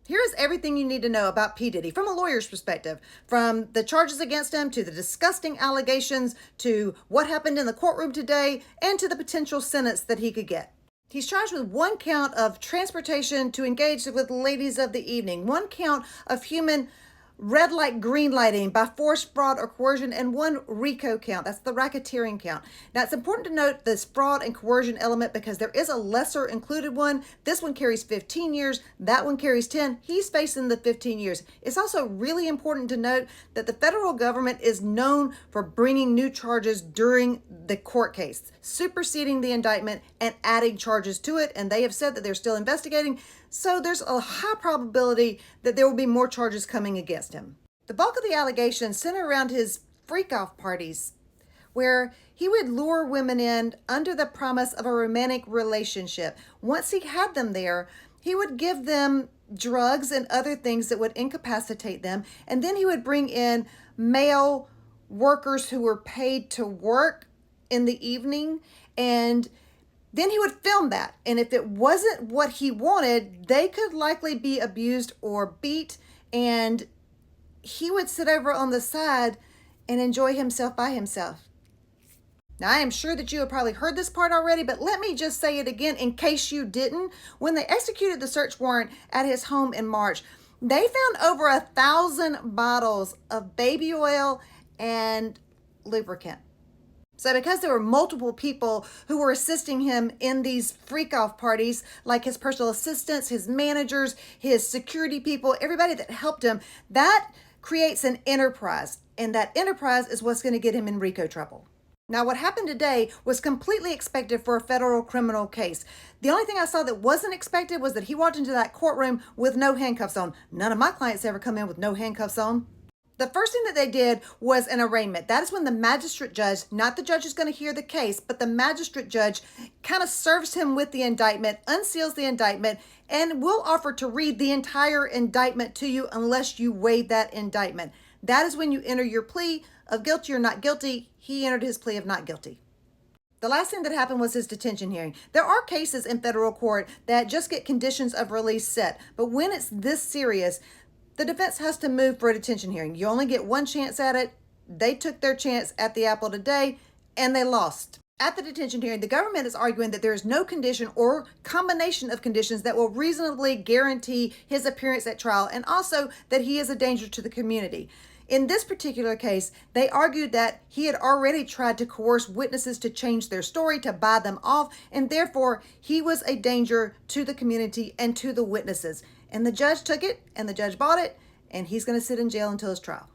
Here is everything you need to know about P. Diddy from a lawyer's perspective, from the charges against him to the disgusting allegations to what happened in the courtroom today and to the potential sentence that he could get. He's charged with 1 count of transportation to engage with ladies of the evening, 1 count of human red light, green lighting by force, fraud, or coercion, and 1 RICO count. That's the racketeering count. Now, it's important to note this fraud and coercion element because there is a lesser included one. This one carries 15 years. That one carries 10. He's facing the 15 years. It's also really important to note that the federal government is known for bringing new charges during the court case, superseding the indictment and adding charges to it. And they have said that they're still investigating. So there's a high probability that there will be more charges coming against him. The bulk of the allegations center around his freak-off parties, where he would lure women in under the promise of a romantic relationship. Once he had them there, he would give them drugs and other things that would incapacitate them, and then he would bring in male workers who were paid to work in the evening, and then he would film that. And if it wasn't what he wanted, they could likely be abused or beat. And he would sit over on the side and enjoy himself by himself. Now, I am sure that you have probably heard this part already, but let me just say it again in case you didn't. When they executed the search warrant at his home in March, they found over 1,000 bottles of baby oil and lubricant. So because there were multiple people who were assisting him in these freak-off parties, like his personal assistants, his managers, his security people, everybody that helped him, that creates an enterprise. And that enterprise is what's going to get him in RICO trouble. Now, what happened today was completely expected for a federal criminal case. The only thing I saw that wasn't expected was that he walked into that courtroom with no handcuffs on. None of my clients ever come in with no handcuffs on. The first thing that they did was an arraignment. That is when the magistrate judge, not the judge who's going to hear the case, but the magistrate judge kind of serves him with the indictment, unseals the indictment, and will offer to read the entire indictment to you unless you waive that indictment. That is when you enter your plea of guilty or not guilty. He entered his plea of not guilty. The last thing that happened was his detention hearing. There are cases in federal court that just get conditions of release set, but when it's this serious, the defense has to move for a detention hearing. You only get 1 chance at it. They took their chance at the apple today, and they lost. At the detention hearing, the government is arguing that there is no condition or combination of conditions that will reasonably guarantee his appearance at trial, and also that he is a danger to the community. In this particular case, they argued that he had already tried to coerce witnesses to change their story, to buy them off, and therefore he was a danger to the community and to the witnesses. And the judge took it, and the judge bought it, and he's going to sit in jail until his trial.